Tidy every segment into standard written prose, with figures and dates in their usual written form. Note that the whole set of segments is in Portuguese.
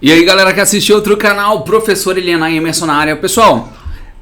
E aí galera que assiste outro canal, Professor Eliana e Emerson na área. Pessoal,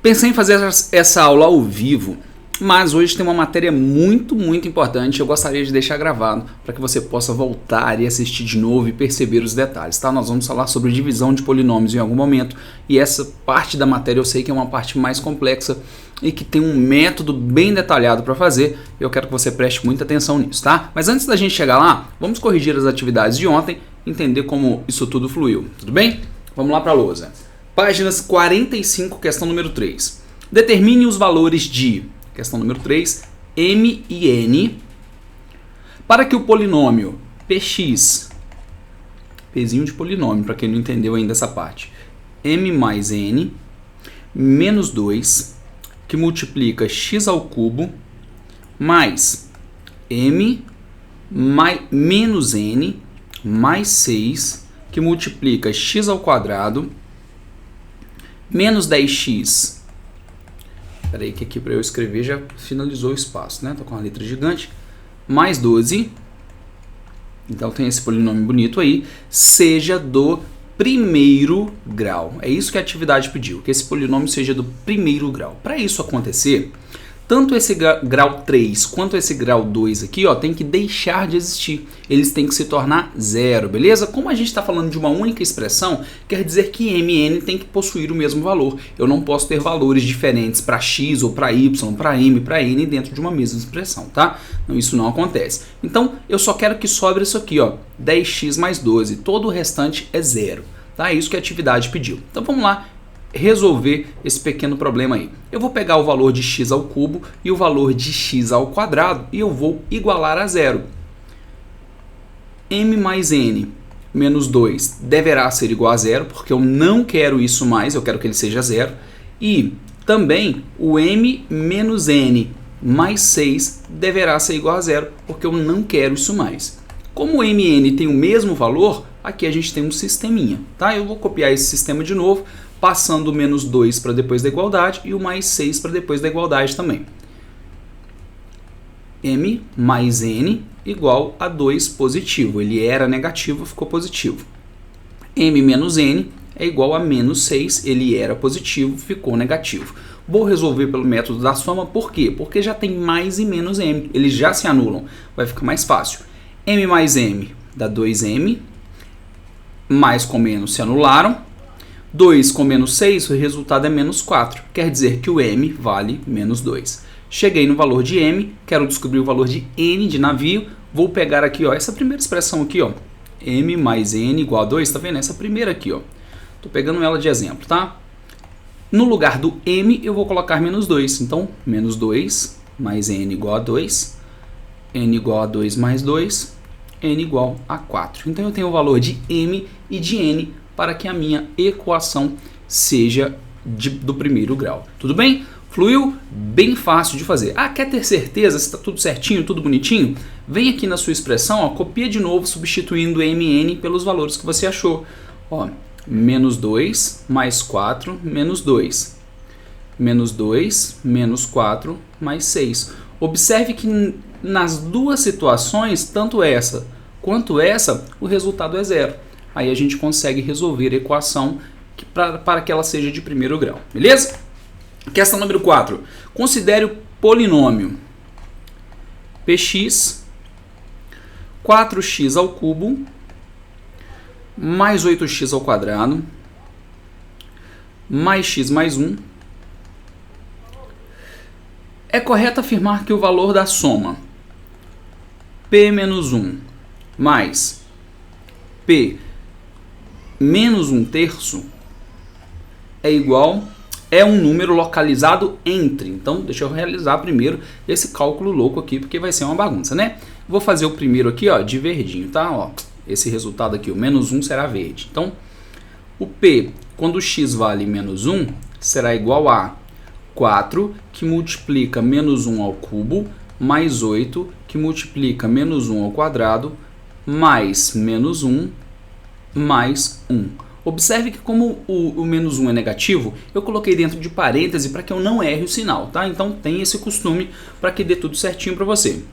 pensei em fazer essa aula ao vivo, mas hoje tem uma matéria muito importante. Eu gostaria de deixar gravado para que você possa voltar e assistir de novo e perceber os detalhes, tá? Nós vamos falar sobre divisão de polinômios em algum momento, e essa parte da matéria eu sei que é uma parte mais complexa e que tem um método bem detalhado para fazer. Eu quero que você preste muita atenção nisso, tá? Mas antes da gente chegar lá, vamos corrigir as atividades de ontem, entender como isso tudo fluiu, tudo bem? Vamos lá para a lousa. Páginas 45, questão número 3. Determine os valores de, questão número 3, m e n, para que o polinômio px, pzinho de polinômio, para quem não entendeu ainda essa parte, m mais n, menos 2, que multiplica x ao cubo, mais m menos n, mais 6, que multiplica x ao quadrado, menos 10x. Espera aí que aqui para eu escrever já finalizou o espaço, né? Tô com uma letra gigante. Mais 12. Então tem esse polinômio bonito aí. Seja do primeiro grau. É isso que a atividade pediu, que esse polinômio seja do primeiro grau. Para isso acontecer, tanto esse grau 3 quanto esse grau 2 aqui, ó, tem que deixar de existir. Eles têm que se tornar zero, beleza? Como a gente está falando de uma única expressão, quer dizer que m e n tem que possuir o mesmo valor. Eu não posso ter valores diferentes para x ou para y, para m, para n dentro de uma mesma expressão, tá? Não, isso não acontece. Então, eu só quero que sobre isso aqui, ó, 10x mais 12. Todo o restante é zero, tá? É isso que a atividade pediu. Então, vamos lá resolver esse pequeno problema aí. Eu vou pegar o valor de x ao cubo e o valor de x ao quadrado e eu vou igualar a zero. M mais n menos 2 deverá ser igual a zero, porque eu não quero isso mais, eu quero que ele seja zero. E também o m menos n mais 6 deverá ser igual a zero, porque eu não quero isso mais. Como o m e n tem o mesmo valor, aqui a gente tem um sisteminha, tá? Eu vou copiar esse sistema de novo, passando o menos 2 para depois da igualdade e o mais 6 para depois da igualdade também. M mais n igual a 2 positivo. Ele era negativo, ficou positivo. M menos n é igual a menos 6. Ele era positivo, ficou negativo. Vou resolver pelo método da soma. Por quê? Porque já tem mais e menos m. Eles já se anulam. Vai ficar mais fácil. M mais m dá 2m. Mais com menos se anularam. 2 com menos 6, o resultado é menos 4. Quer dizer que o m vale menos 2. Cheguei no valor de m, quero descobrir o valor de n de navio. Vou pegar aqui, ó, essa primeira expressão aqui, ó, m mais n igual a 2, tá vendo? Essa primeira aqui, ó. Tô pegando ela de exemplo, tá? No lugar do m, eu vou colocar menos 2. Então, menos 2 mais n igual a 2. n igual a 2 mais 2. n igual a 4. Então, eu tenho o valor de m e de n para que a minha equação seja do primeiro grau. Tudo bem? Fluiu? Bem fácil de fazer. Ah, quer ter certeza se está tudo certinho, tudo bonitinho? Vem aqui na sua expressão, ó, copia de novo, substituindo m e n pelos valores que você achou. Ó, menos 2 mais 4, menos 2. Menos 2, menos 4, mais 6. Observe que nas duas situações, tanto essa quanto essa, o resultado é zero. Aí a gente consegue resolver a equação para que ela seja de primeiro grau, beleza? Questão número 4. Considere o polinômio px 4x ao cubo mais 8x ao quadrado mais x mais 1. É correto afirmar que o valor da soma p menos 1 mais p menos 1/3 é um número localizado entre. Então, deixa eu realizar primeiro esse cálculo louco aqui, porque vai ser uma bagunça, né? Vou fazer o primeiro aqui, ó, de verdinho, tá? Ó, esse resultado aqui, o menos 1 será verde. Então, o p, quando o x vale menos 1, será igual a 4, que multiplica menos 1 ao cubo, mais 8, que multiplica menos 1 ao quadrado, mais menos 1, mais 1. Observe que como o menos 1 é negativo, eu coloquei dentro de parêntese para que eu não erre o sinal, tá? Então tem esse costume para que dê tudo certinho para você.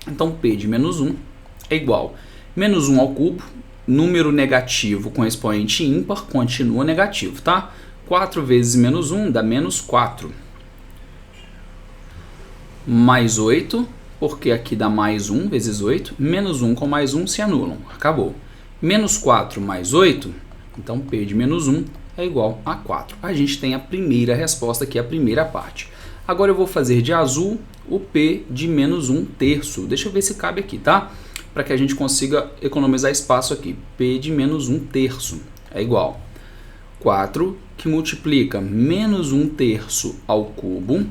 Então P de menos 1 é igual a menos 1 ao cubo, número negativo com expoente ímpar continua negativo, tá? 4 vezes menos 1 dá menos 4. Mais 8, porque aqui dá mais 1 vezes 8. Menos 1 com mais 1 se anulam. Acabou. Menos 4 mais 8, então P de menos 1 é igual a 4. A gente tem a primeira resposta aqui, a primeira parte. Agora eu vou fazer de azul o P de menos 1 terço. Deixa eu ver se cabe aqui, tá? Para que a gente consiga economizar espaço aqui. P de menos 1 terço é igual 4, que multiplica menos 1 terço ao cubo,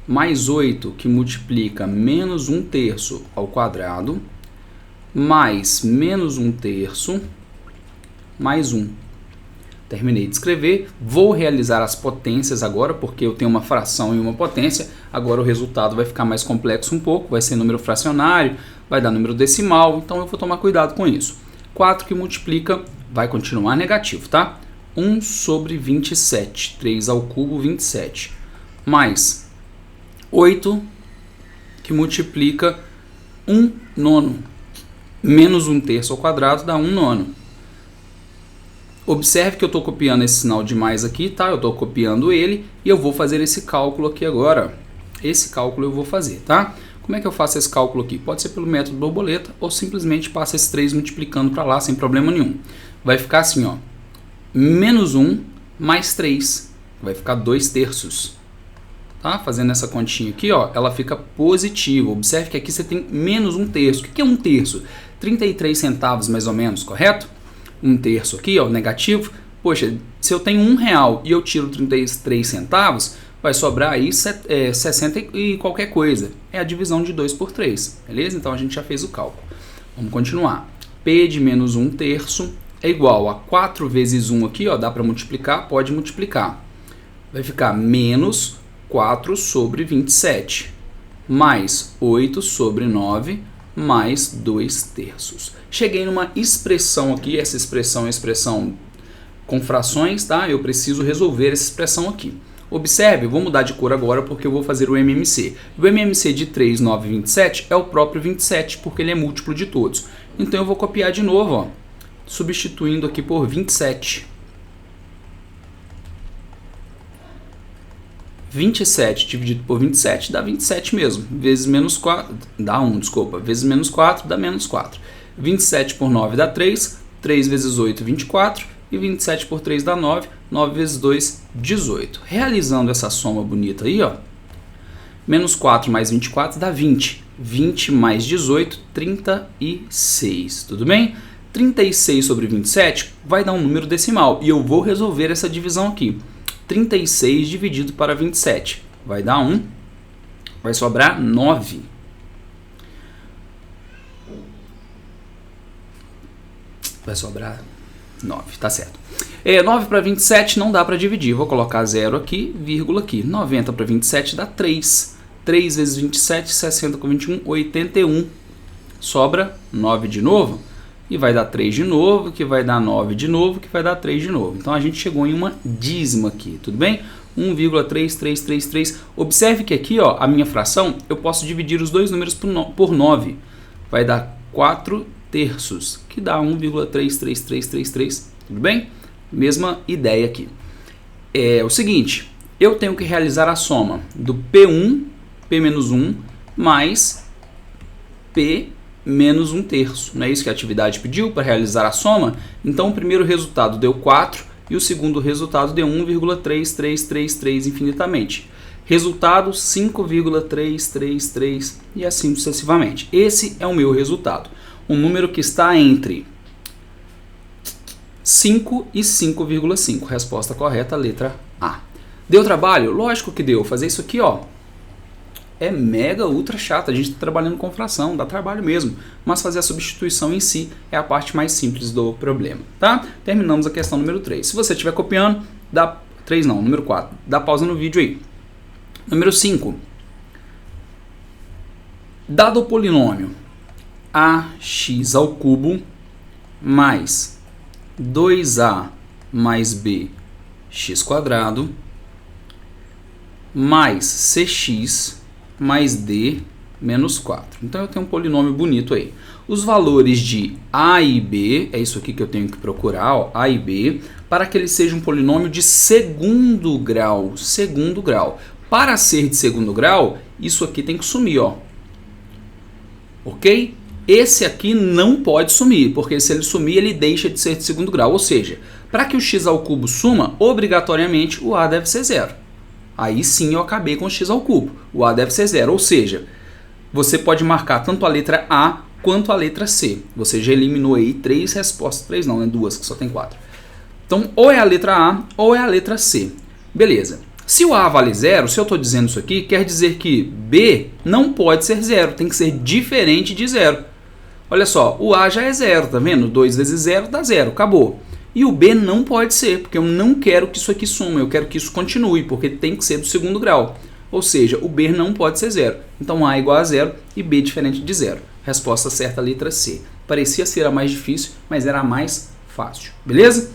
mais 8, que multiplica menos 1 terço ao quadrado, mais menos 1 terço, mais 1. Terminei de escrever. Vou realizar as potências agora, porque eu tenho uma fração e uma potência. Agora o resultado vai ficar mais complexo um pouco, vai ser número fracionário, vai dar número decimal, então eu vou tomar cuidado com isso. 4 que multiplica vai continuar negativo, tá? 1 sobre 27, 3 ao cubo, 27, mais 8 que multiplica 1 nono, menos 1 terço ao quadrado dá 1 nono. Observe que eu estou copiando esse sinal de mais aqui, tá? Eu estou copiando ele e eu vou fazer esse cálculo aqui agora. Esse cálculo eu vou fazer, tá? Como é que eu faço esse cálculo aqui? Pode ser pelo método borboleta ou simplesmente passa esses 3 multiplicando para lá sem problema nenhum. Vai ficar assim, ó. Menos 1 mais 3. Vai ficar 2 terços. Tá? Fazendo essa continha aqui, ó, ela fica positiva. Observe que aqui você tem menos 1 terço. O que é 1 terço? 33 centavos mais ou menos, correto? 1 terço aqui, ó, negativo. Poxa, se eu tenho R$1 e eu tiro 33 centavos, vai sobrar aí 60 e qualquer coisa. É a divisão de 2 por 3, beleza? Então a gente já fez o cálculo. Vamos continuar. P de menos 1 terço é igual a 4 vezes 1 aqui, ó, dá para multiplicar, pode multiplicar. Vai ficar menos 4 sobre 27, mais 8 sobre 9, mais 2 terços. Cheguei numa expressão aqui, essa expressão é a expressão com frações, tá? Eu preciso resolver essa expressão aqui. Observe, vou mudar de cor agora porque eu vou fazer o MMC. O MMC de 3, 9 e 27 é o próprio 27, porque ele é múltiplo de todos. Então eu vou copiar de novo, ó, substituindo aqui por 27. 27 dividido por 27 dá 27 mesmo, vezes menos 4, dá 1, desculpa, vezes menos 4 dá menos 4. 27 por 9 dá 3, 3 vezes 8, 24, e 27 por 3 dá 9, 9 vezes 2, 18. Realizando essa soma bonita aí, ó, menos 4 mais 24 dá 20, 20 mais 18, 36, tudo bem? 36 sobre 27 vai dar um número decimal, e eu vou resolver essa divisão aqui. 36 dividido para 27 vai dar 1, vai sobrar 9. Vai sobrar 9, tá certo. 9 para 27 não dá para dividir, vou colocar 0 aqui, vírgula aqui. 90 para 27 dá 3. 3 vezes 27, 60 com 21, 81. Sobra 9 de novo. E vai dar 3 de novo, que vai dar 9 de novo, que vai dar 3 de novo. Então a gente chegou em uma dízima aqui, tudo bem? 1,3333. Observe que aqui, ó, a minha fração, eu posso dividir os dois números por 9. Vai dar 4 terços, que dá 1,33333, tudo bem? Mesma ideia aqui. É o seguinte, eu tenho que realizar a soma do P1, P-1, mais P menos 1 terço. Não é isso que a atividade pediu para realizar a soma? Então o primeiro resultado deu 4 e o segundo resultado deu 1,3333 infinitamente. Resultado 5,333 e assim sucessivamente. Esse é o meu resultado. Um número que está entre 5 e 5,5. Resposta correta, letra A. Deu trabalho? Lógico que deu. Fazer isso aqui, ó, é mega ultra chato. A gente está trabalhando com fração, dá trabalho mesmo. Mas fazer a substituição em si é a parte mais simples do problema, tá? Terminamos a questão número 3. Se você estiver copiando, dá 3 não, número 4. Dá pausa no vídeo aí. Número 5. Dado o polinômio ax ao cubo mais 2a mais b x quadrado mais cx mais d menos 4. Então eu tenho um polinômio bonito aí. Os valores de a e b, é isso aqui que eu tenho que procurar, ó, a e b, para que ele seja um polinômio de segundo grau. Segundo grau. Para ser de segundo grau, isso aqui tem que sumir, ó. Ok? Esse aqui não pode sumir, porque se ele sumir, ele deixa de ser de segundo grau. Ou seja, para que o x ao cubo suma, obrigatoriamente o a deve ser 0. Aí sim eu acabei com o x ao cubo. O a deve ser 0. Ou seja, você pode marcar tanto a letra A quanto a letra C. Você já eliminou aí 3 respostas. 3 não, né? 2, que só tem 4. Então, ou é a letra A ou é a letra C. Beleza. Se o A vale 0, se eu estou dizendo isso aqui, quer dizer que B não pode ser 0. Tem que ser diferente de 0. Olha só, o A já é 0, tá vendo? 2 vezes 0 dá 0, acabou. E o B não pode ser, porque eu não quero que isso aqui suma, eu quero que isso continue, porque tem que ser do segundo grau. Ou seja, o B não pode ser 0. Então A é igual a 0 e B diferente de 0. Resposta certa, letra C. Parecia ser a mais difícil, mas era a mais fácil. Beleza?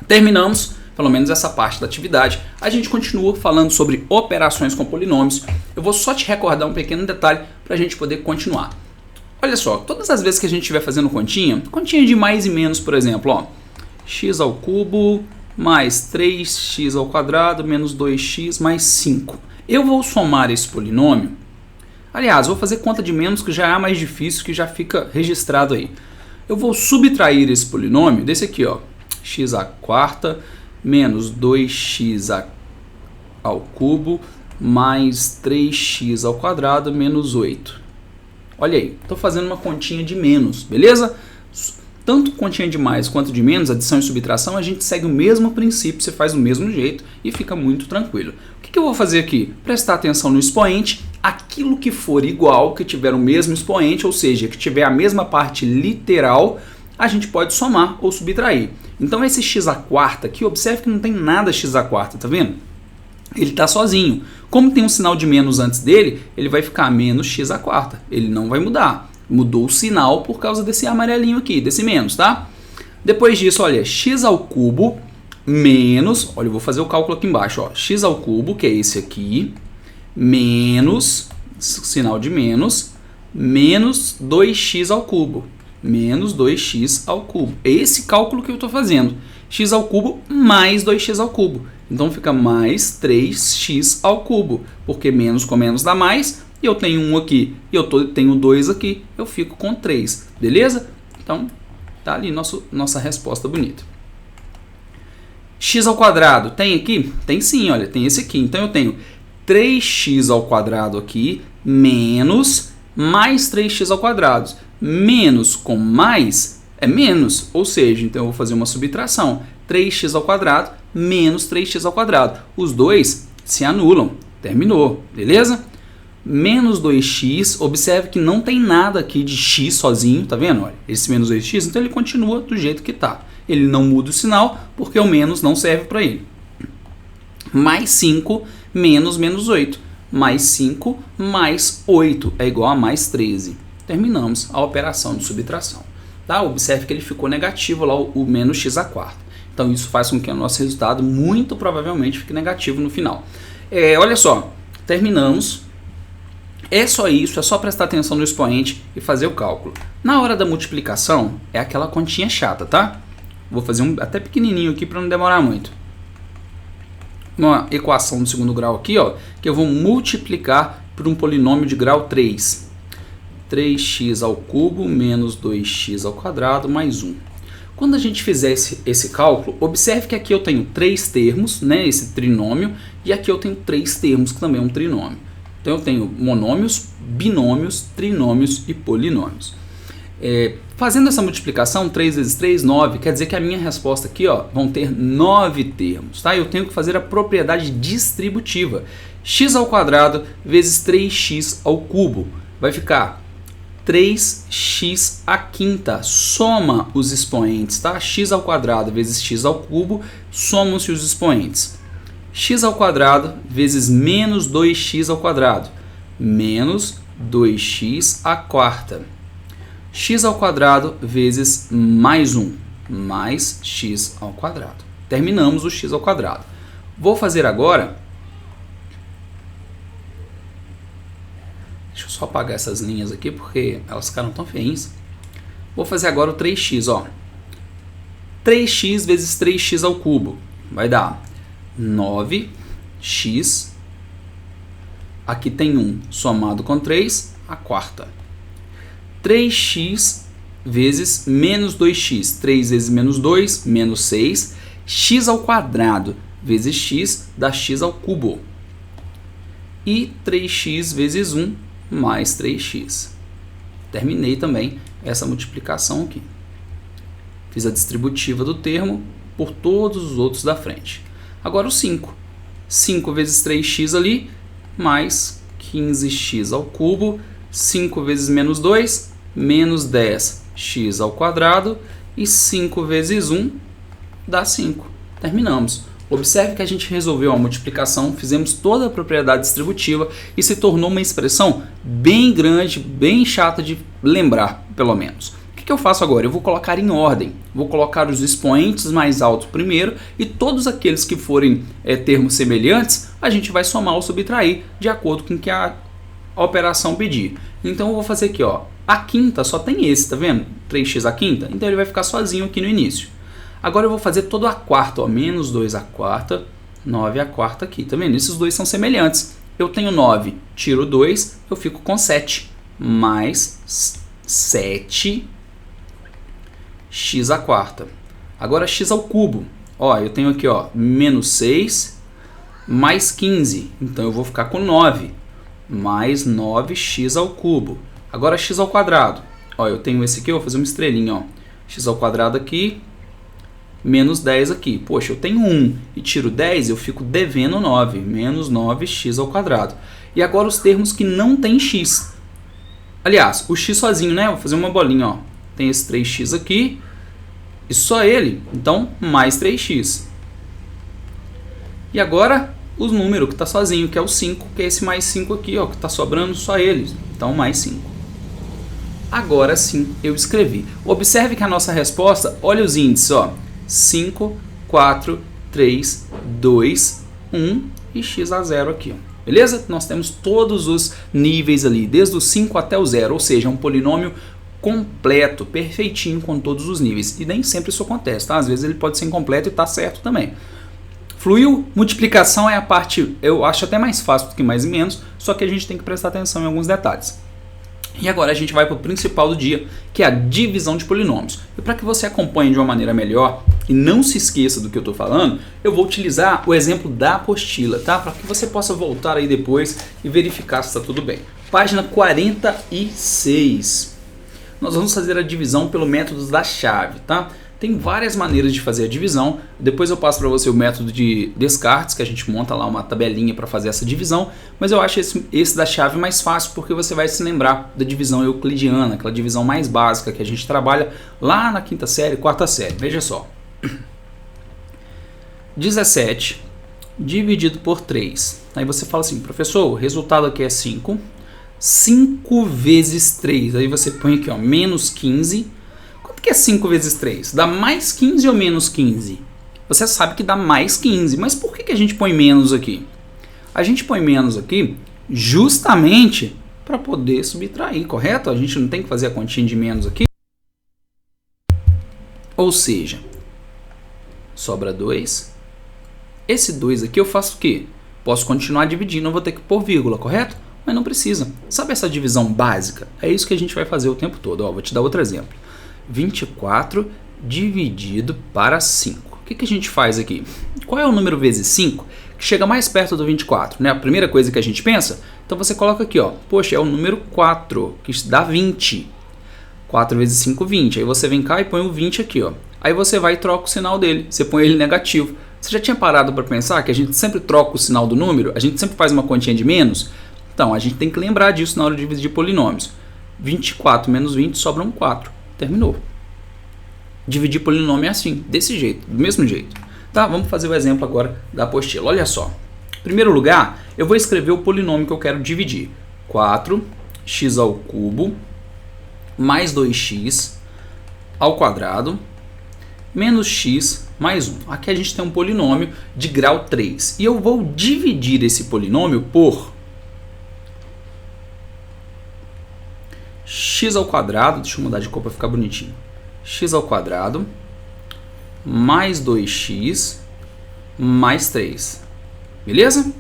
Terminamos, pelo menos essa parte da atividade. A gente continua falando sobre operações com polinômios. Eu vou só te recordar um pequeno detalhe para a gente poder continuar. Olha só, todas as vezes que a gente estiver fazendo continha de mais e menos, por exemplo, ó, x ao cubo mais 3x ao quadrado menos 2x mais 5. Eu vou somar esse polinômio. Aliás, vou fazer conta de menos, que já é mais difícil, que já fica registrado aí. Eu vou subtrair esse polinômio desse aqui, ó, x à quarta menos 2x ao cubo mais 3x ao quadrado menos 8. Olha aí, estou fazendo uma continha de menos, beleza? Tanto continha de mais quanto de menos, adição e subtração, a gente segue o mesmo princípio, você faz do mesmo jeito e fica muito tranquilo. O que eu vou fazer aqui? Prestar atenção no expoente, aquilo que for igual, que tiver o mesmo expoente, ou seja, que tiver a mesma parte literal, a gente pode somar ou subtrair. Então esse x à quarta aqui, observe que não tem nada x à quarta, tá vendo? Ele está sozinho. Como tem um sinal de menos antes dele, ele vai ficar menos x à quarta. Ele não vai mudar. Mudou o sinal por causa desse amarelinho aqui, desse menos, tá? Depois disso, olha, x ao cubo menos, olha, eu vou fazer o cálculo aqui embaixo, ó, x ao cubo, que é esse aqui, menos, sinal de menos 2x ao cubo. Menos 2x ao cubo. É esse cálculo que eu estou fazendo. X ao cubo mais 2x ao cubo. Então fica mais 3x ao cubo. Porque menos com menos dá mais. E eu tenho 1 aqui e eu tenho 2 aqui. Eu fico com 3. Beleza? Então tá ali nossa resposta bonita. X ao quadrado tem aqui? Tem sim, olha. Tem esse aqui. Então eu tenho 3x ao quadrado aqui menos mais 3x ao quadrado. Menos com mais é menos, ou seja, então eu vou fazer uma subtração. 3x ao quadrado menos 3x ao quadrado. Os dois se anulam. Terminou, beleza? Menos 2x, observe que não tem nada aqui de x sozinho, tá vendo? Olha, esse menos 2x, então ele continua do jeito que está. Ele não muda o sinal, porque o menos não serve para ele. Mais 5 menos menos 8. Mais 5 mais 8 é igual a mais 13. Terminamos a operação de subtração. Tá? Observe que ele ficou negativo lá, o menos x à quarta. Então isso faz com que o nosso resultado muito provavelmente fique negativo no final. Olha só, terminamos. É só isso, é só prestar atenção no expoente e fazer o cálculo. Na hora da multiplicação, é aquela continha chata, tá? Vou fazer um até pequenininho aqui para não demorar muito. Uma equação do segundo grau aqui, ó, que eu vou multiplicar por um polinômio de grau 3. 3x ao cubo menos 2x ao quadrado mais 1. Quando a gente fizer esse cálculo, observe que aqui eu tenho 3 termos, né, esse trinômio, e aqui eu tenho 3 termos, que também é um trinômio. Então eu tenho monômios, binômios, trinômios e polinômios. Fazendo essa multiplicação, 3 vezes 3, 9, quer dizer que a minha resposta aqui, ó, vão ter 9 termos. Tá? Eu tenho que fazer a propriedade distributiva. X ao quadrado vezes 3x ao cubo. Vai ficar 3x à quinta. Soma os expoentes. Tá? X ao quadrado vezes x ao cubo, somam-se os expoentes. X ao quadrado vezes menos 2x ao quadrado. Menos 2x à quarta. X ao quadrado vezes mais 1, mais x ao quadrado. Terminamos o x ao quadrado. Vou fazer agora... Deixa eu só apagar essas linhas aqui porque elas ficaram tão feinhas. Vou fazer agora o 3x, ó. 3x vezes 3x ao cubo vai dar 9x. Aqui tem 1 somado com 3, a quarta. 3x vezes menos 2x. 3 vezes menos 2, menos 6. X ao quadrado vezes x dá x ao cubo. E 3x vezes 1 mais 3x. Terminei também essa multiplicação aqui. Fiz a distributiva do termo por todos os outros da frente. Agora o 5. 5 vezes 3x ali, mais 15x ao cubo. 5 vezes menos 2, menos 10x ao quadrado. E 5 vezes 1 dá 5. Terminamos. Observe que a gente resolveu a multiplicação, fizemos toda a propriedade distributiva e se tornou uma expressão bem grande, bem chata de lembrar, pelo menos. O que eu faço agora? Eu vou colocar em ordem. Vou colocar os expoentes mais altos primeiro e todos aqueles que forem termos semelhantes, a gente vai somar ou subtrair de acordo com o que a operação pedir. Então eu vou fazer aqui, ó, a quinta só tem esse, tá vendo? 3x a quinta, então ele vai ficar sozinho aqui no início. Agora eu vou fazer todo a quarta, ó, menos 2 a quarta, 9 a quarta aqui, tá vendo? Esses dois são semelhantes. Eu tenho 9, tiro 2, eu fico com 7, mais 7x a quarta. Agora x ao cubo, ó, eu tenho aqui, ó, menos 6 mais 15, então eu vou ficar com 9, mais 9x ao cubo. Agora x ao quadrado, ó, eu tenho esse aqui, eu vou fazer uma estrelinha, ó, x ao quadrado aqui, menos 10 aqui. Poxa, eu tenho 1 e tiro 10, eu fico devendo 9. Menos 9x ao quadrado. E agora os termos que não tem x. Aliás, o x sozinho, né? Vou fazer uma bolinha, ó. Tem esse 3x aqui. E só ele. Então, mais 3x. E agora, o número que está sozinho, que é o 5. Que é esse mais 5 aqui, ó. Que está sobrando só ele. Então, mais 5. Agora sim, eu escrevi. Observe que a nossa resposta, olha os índices, ó. 5, 4, 3, 2, 1 e x a 0 aqui. Ó. Beleza? Nós temos todos os níveis ali, desde o 5 até o 0, ou seja, um polinômio completo, perfeitinho com todos os níveis. E nem sempre isso acontece, tá? Às vezes ele pode ser incompleto e tá certo também. Fluiu, multiplicação é a parte, eu acho até mais fácil do que mais e menos, só que a gente tem que prestar atenção em alguns detalhes. E agora a gente vai para o principal do dia, que é a divisão de polinômios. E para que você acompanhe de uma maneira melhor e não se esqueça do que eu estou falando, eu vou utilizar o exemplo da apostila, tá? Para que você possa voltar aí depois e verificar se está tudo bem. Página 46. Nós vamos fazer a divisão pelo método da chave, tá? Tem várias maneiras de fazer a divisão. Depois eu passo para você o método de Descartes, que a gente monta lá uma tabelinha para fazer essa divisão. Mas eu acho esse da chave mais fácil, porque você vai se lembrar da divisão euclidiana, aquela divisão mais básica que a gente trabalha lá na quinta série, quarta série. Veja só. 17 dividido por 3. Aí você fala assim, professor, o resultado aqui é 5. 5 vezes 3. Aí você põe aqui, ó, menos 15. Quanto que é 5 vezes 3? Dá mais 15 ou menos 15? Você sabe que dá mais 15, mas por que a gente põe menos aqui? A gente põe menos aqui justamente para poder subtrair, correto? A gente não tem que fazer a continha de menos aqui. Ou seja, sobra 2. Esse 2 aqui eu faço o quê? Posso continuar dividindo, eu vou ter que pôr vírgula, correto? Mas não precisa. Sabe essa divisão básica? É isso que a gente vai fazer o tempo todo. Ó, vou te dar outro exemplo. 24 dividido para 5. O que a gente faz aqui? Qual é o número vezes 5 que chega mais perto do 24? Né? A primeira coisa que a gente pensa? Então você coloca aqui, ó. Poxa, é o número 4, que dá 20. 4 vezes 5, 20. Aí você vem cá e põe o 20 aqui, ó. Aí você vai e troca o sinal dele. Você põe ele negativo. Você já tinha parado para pensar que a gente sempre troca o sinal do número? A gente sempre faz uma continha de menos? Então, a gente tem que lembrar disso na hora de dividir polinômios. 24 menos 20 sobra um 4. Terminou. Dividir polinômio é assim, desse jeito, do mesmo jeito. Tá, vamos fazer o exemplo agora da apostila. Olha só. Em primeiro lugar, eu vou escrever o polinômio que eu quero dividir. 4x ao cubo mais 2x ao quadrado menos x mais 1. Aqui a gente tem um polinômio de grau 3. E eu vou dividir esse polinômio por x ao quadrado, deixa eu mudar de cor para ficar bonitinho, x ao quadrado mais 2x mais 3, beleza?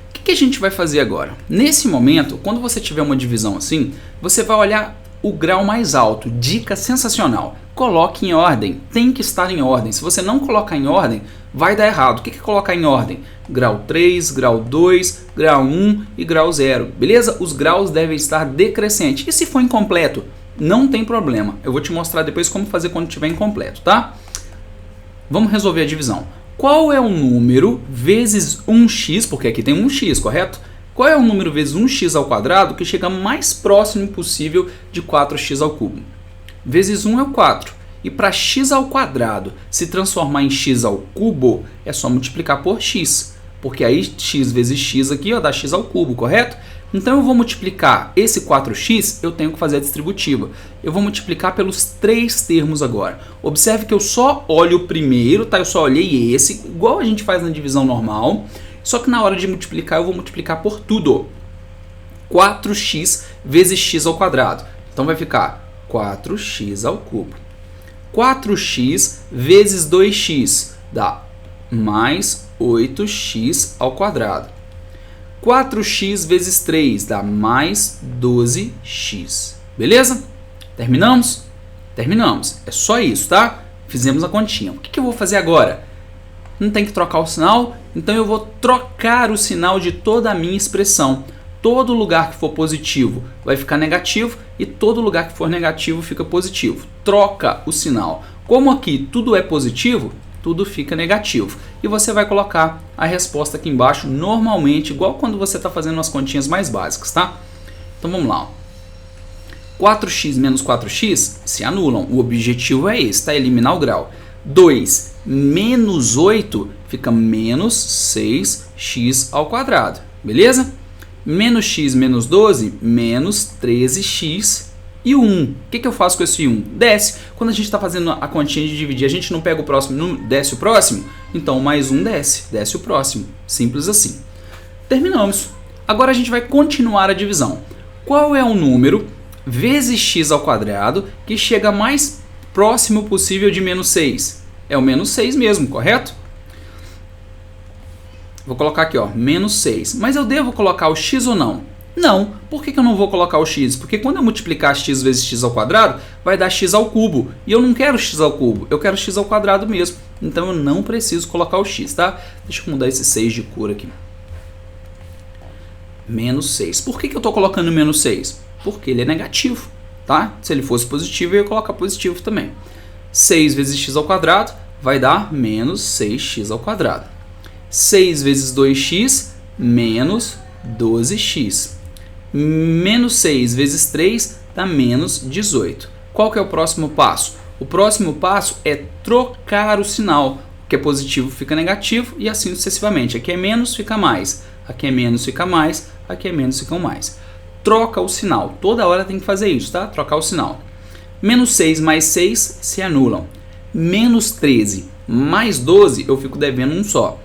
O que a gente vai fazer agora? Nesse momento, quando você tiver uma divisão assim, você vai olhar o grau mais alto. Dica sensacional, coloque em ordem, tem que estar em ordem. Se você não colocar em ordem, vai dar errado. O que é colocar em ordem? Grau 3, grau 2, grau 1 e grau 0, beleza? Os graus devem estar decrescentes. E se for incompleto, não tem problema. Eu vou te mostrar depois como fazer quando estiver incompleto, tá? Vamos resolver a divisão. Qual é o número vezes 1x, porque aqui tem 1x, correto? Qual é o número vezes 1x ao quadrado que chega mais próximo possível de 4x ao cubo? Vezes 1 é o 4. E para x ao quadrado se transformar em x ao cubo, é só multiplicar por x. Porque aí x vezes x aqui ó, dá x ao cubo, correto? Então eu vou multiplicar esse 4x, eu tenho que fazer a distributiva. Eu vou multiplicar pelos 3 termos agora. Observe que eu só olho o primeiro, tá? Eu só olhei esse, igual a gente faz na divisão normal. Só que na hora de multiplicar, eu vou multiplicar por tudo. 4x vezes x ao quadrado. Então vai ficar 4x ao cubo. 4x vezes 2x dá mais 8x ao quadrado. 4x vezes 3 dá mais 12x. Beleza? Terminamos? Terminamos. É só isso, tá? Fizemos a continha. O que eu vou fazer agora? Não tem que trocar o sinal, então eu vou trocar o sinal de toda a minha expressão. Todo lugar que for positivo vai ficar negativo e todo lugar que for negativo fica positivo. Troca o sinal. Como aqui tudo é positivo, tudo fica negativo. E você vai colocar a resposta aqui embaixo normalmente, igual quando você está fazendo as continhas mais básicas, tá? Então vamos lá. 4x menos 4x se anulam. O objetivo é esse, tá? Eliminar o grau. 2 menos 8 fica menos 6x ao quadrado. Beleza? Menos x menos 12, menos 13x e o 1. O que eu faço com esse 1? Desce. Quando a gente está fazendo a continha de dividir, a gente não pega o próximo, não desce o próximo? Então, mais 1 desce. Desce o próximo. Simples assim. Terminamos. Agora a gente vai continuar a divisão. Qual é o número vezes x ao quadrado que chega mais próximo possível de menos 6? É o menos 6 mesmo, correto? Vou colocar aqui, ó, menos 6. Mas eu devo colocar o x ou não? Não. Por que eu não vou colocar o x? Porque quando eu multiplicar x vezes x ao quadrado, vai dar x ao cubo. E eu não quero x ao cubo, eu quero x ao quadrado mesmo. Então eu não preciso colocar o x, tá? Deixa eu mudar esse 6 de cor aqui. Menos 6. Por que eu estou colocando menos 6? Porque ele é negativo, tá? Se ele fosse positivo, eu ia colocar positivo também. 6 vezes x ao quadrado vai dar menos 6x ao quadrado. 6 vezes 2x, menos 12x. Menos 6 vezes 3 dá menos 18. Qual que é o próximo passo? O próximo passo é trocar o sinal. O que é positivo fica negativo e assim sucessivamente. Aqui é menos, fica mais. Aqui é menos, fica mais. Aqui é menos, fica mais. Troca o sinal. Toda hora tem que fazer isso, tá? Trocar o sinal. Menos 6 mais 6 se anulam. Menos 13 mais 12 eu fico devendo um só.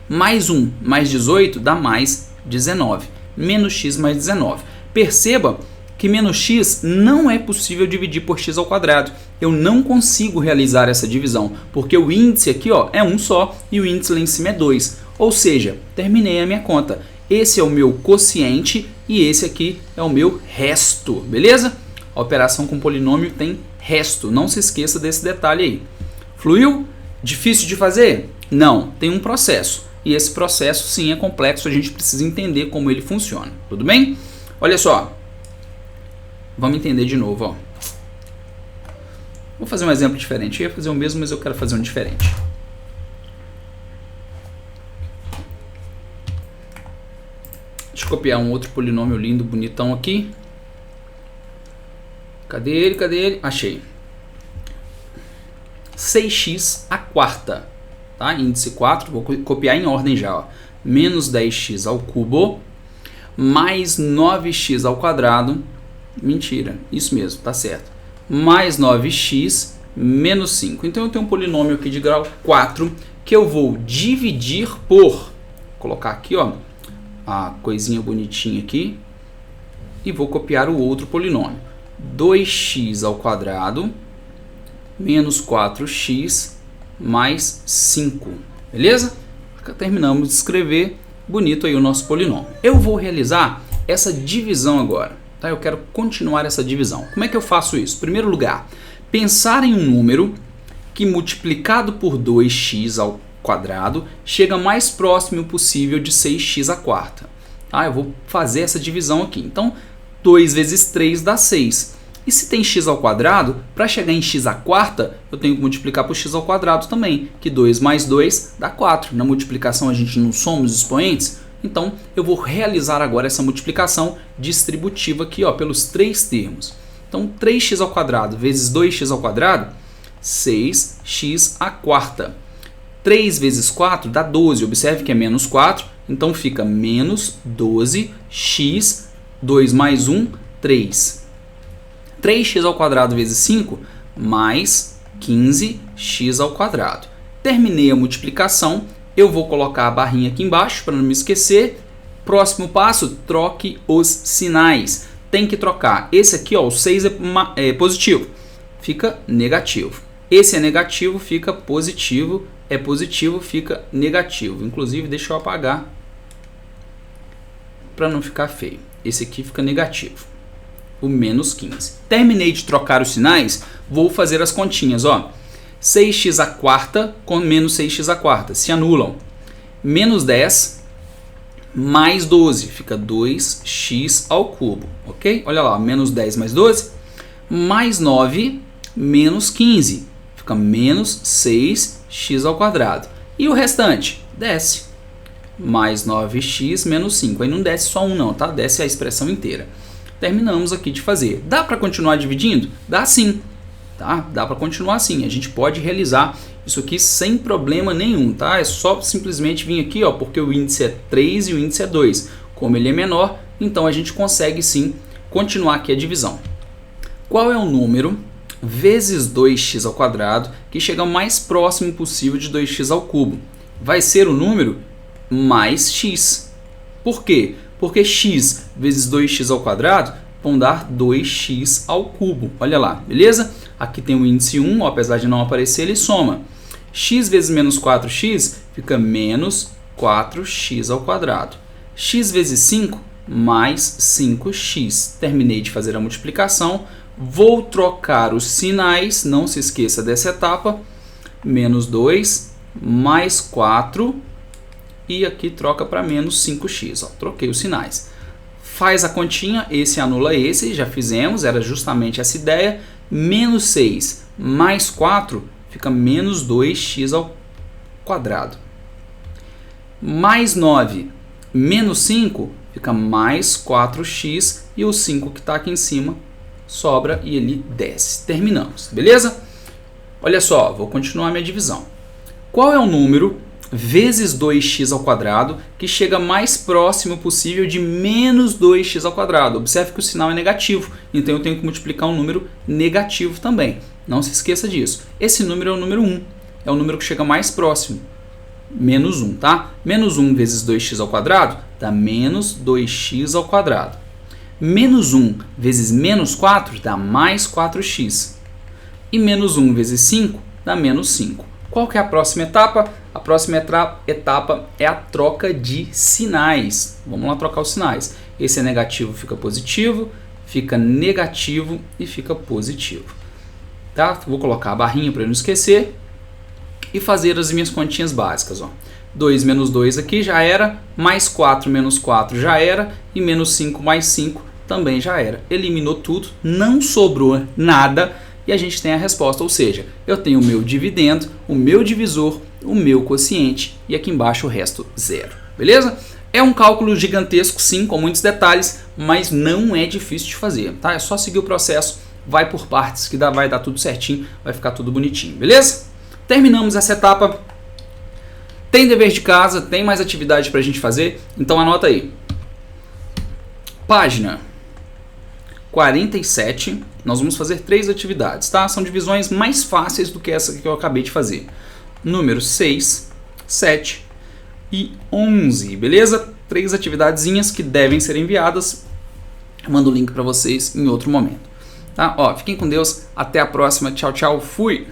Mais 1 mais 18 dá mais 19. Menos x mais 19. Perceba que menos x não é possível dividir por x ao quadrado. Eu não consigo realizar essa divisão, porque o índice aqui ó, é 1 só e o índice lá em cima é 2. Ou seja, terminei a minha conta. Esse é o meu quociente e esse aqui é o meu resto, beleza? A operação com polinômio tem resto, não se esqueça desse detalhe aí. Fluiu? Difícil de fazer? Não, tem um processo. E esse processo sim é complexo, a gente precisa entender como ele funciona. Tudo bem? Olha só. Vamos entender de novo. Ó. Vou fazer um exemplo diferente. Eu ia fazer o mesmo, mas eu quero fazer um diferente. Deixa eu copiar um outro polinômio lindo, bonitão aqui. Cadê ele? Cadê ele? Achei. 6x à quarta. Tá? Índice 4, vou copiar em ordem já. Ó. Menos 10x ao cubo, mais 9x ao quadrado. Mentira, isso mesmo, tá certo. Mais 9x menos 5. Então eu tenho um polinômio aqui de grau 4 que eu vou dividir por... Vou colocar aqui ó, a coisinha bonitinha aqui. e vou copiar o outro polinômio. 2x ao quadrado menos 4x mais 5. Beleza? Terminamos de escrever bonito aí o nosso polinômio. Eu vou realizar essa divisão agora. Tá? Eu quero continuar essa divisão. Como é que eu faço isso? Em primeiro lugar, pensar em um número que multiplicado por 2x ao quadrado chega mais próximo possível de 6x à quarta. Tá? Eu vou fazer essa divisão aqui. Então, 2 vezes 3 dá 6. E se tem x ao quadrado, para chegar em x à quarta, eu tenho que multiplicar por x ao quadrado também, que 2 mais 2 dá 4. Na multiplicação a gente não soma os expoentes, então eu vou realizar agora essa multiplicação distributiva aqui, ó, pelos três termos. Então 3x ao quadrado vezes 2x ao quadrado, 6x à quarta. 3 vezes 4 dá 12, observe que é menos 4, então fica menos 12x, 2 mais 1, 3. 3x ao quadrado vezes 5, mais 15x ao quadrado. Terminei a multiplicação, eu vou colocar a barrinha aqui embaixo para não me esquecer. Próximo passo, troque os sinais. Tem que trocar. Esse aqui, ó, o 6 é positivo, fica negativo. Esse é negativo, fica positivo. É positivo, fica negativo. Inclusive, deixa eu apagar para não ficar feio. Esse aqui fica negativo. O menos 15. Terminei de trocar os sinais, vou fazer as continhas, ó. 6x à quarta com menos 6x à quarta se anulam. Menos 10 mais 12, fica 2x ao cubo, ok? Olha lá, menos 10 mais 12, mais 9 menos 15, fica menos 6x ao quadrado. E o restante? Desce. Mais 9x menos 5. Aí não desce só um não, tá? Desce a expressão inteira. Terminamos aqui de fazer. Dá para continuar dividindo? Dá sim. Tá? Dá para continuar assim. A gente pode realizar isso aqui sem problema nenhum. Tá? É só simplesmente vir aqui, ó, porque o índice é 3 e o índice é 2. Como ele é menor, então a gente consegue sim continuar aqui a divisão. Qual é o número vezes 2x ao quadrado que chega mais próximo possível de 2x ao cubo? Vai ser o número mais x. Por quê? Porque x vezes 2x ao quadrado vão dar 2x ao cubo. Olha lá, beleza? Aqui tem o índice 1, ó, apesar de não aparecer, ele soma. X vezes menos 4x fica menos 4x ao quadrado. X vezes 5, mais 5x. Terminei de fazer a multiplicação. Vou trocar os sinais, não se esqueça dessa etapa. Menos 2, mais 4, e aqui troca para menos 5x. Ó, troquei os sinais. Faz a continha, esse anula esse, já fizemos, era justamente essa ideia. Menos 6 mais 4 fica menos 2x ao quadrado. Mais 9 menos 5 fica mais 4x, e o 5 que está aqui em cima sobra e ele desce. Terminamos, beleza? Olha só, vou continuar minha divisão. Qual é o número vezes 2x ao quadrado que chega mais próximo possível de menos 2x ao quadrado? Observe que o sinal é negativo, então eu tenho que multiplicar um número negativo também. Não se esqueça disso. Esse número é o número 1, é o número que chega mais próximo. Menos 1, tá? Menos 1 vezes 2x ao quadrado dá menos 2x ao quadrado. Menos 1 vezes menos 4 dá mais 4x. E menos 1 vezes 5 dá menos 5. Qual que é a próxima etapa? A próxima etapa é a troca de sinais. Vamos lá trocar os sinais. Esse é negativo, fica positivo, fica negativo e fica positivo. Tá? Vou colocar a barrinha para não esquecer e fazer as minhas continhas básicas. Ó. 2 menos 2 aqui já era, mais 4 menos 4 já era, e menos 5 mais 5 também já era. Eliminou tudo, não sobrou nada, e a gente tem a resposta, ou seja, eu tenho o meu dividendo, o meu divisor, o meu quociente, e aqui embaixo o resto zero. Beleza? É um cálculo gigantesco, sim, com muitos detalhes, mas não é difícil de fazer. Tá? É só seguir o processo, vai por partes, que vai dar tudo certinho, vai ficar tudo bonitinho. Beleza? Terminamos essa etapa. Tem dever de casa, tem mais atividade para a gente fazer, então anota aí. Página 47, nós vamos fazer 3 atividades, tá? São divisões mais fáceis do que essa que eu acabei de fazer. Número 6, 7 e 11, beleza? 3 atividadezinhas que devem ser enviadas Eu mando o link para vocês em outro momento. Tá? Ó, fiquem com Deus, até a próxima, tchau, tchau, fui!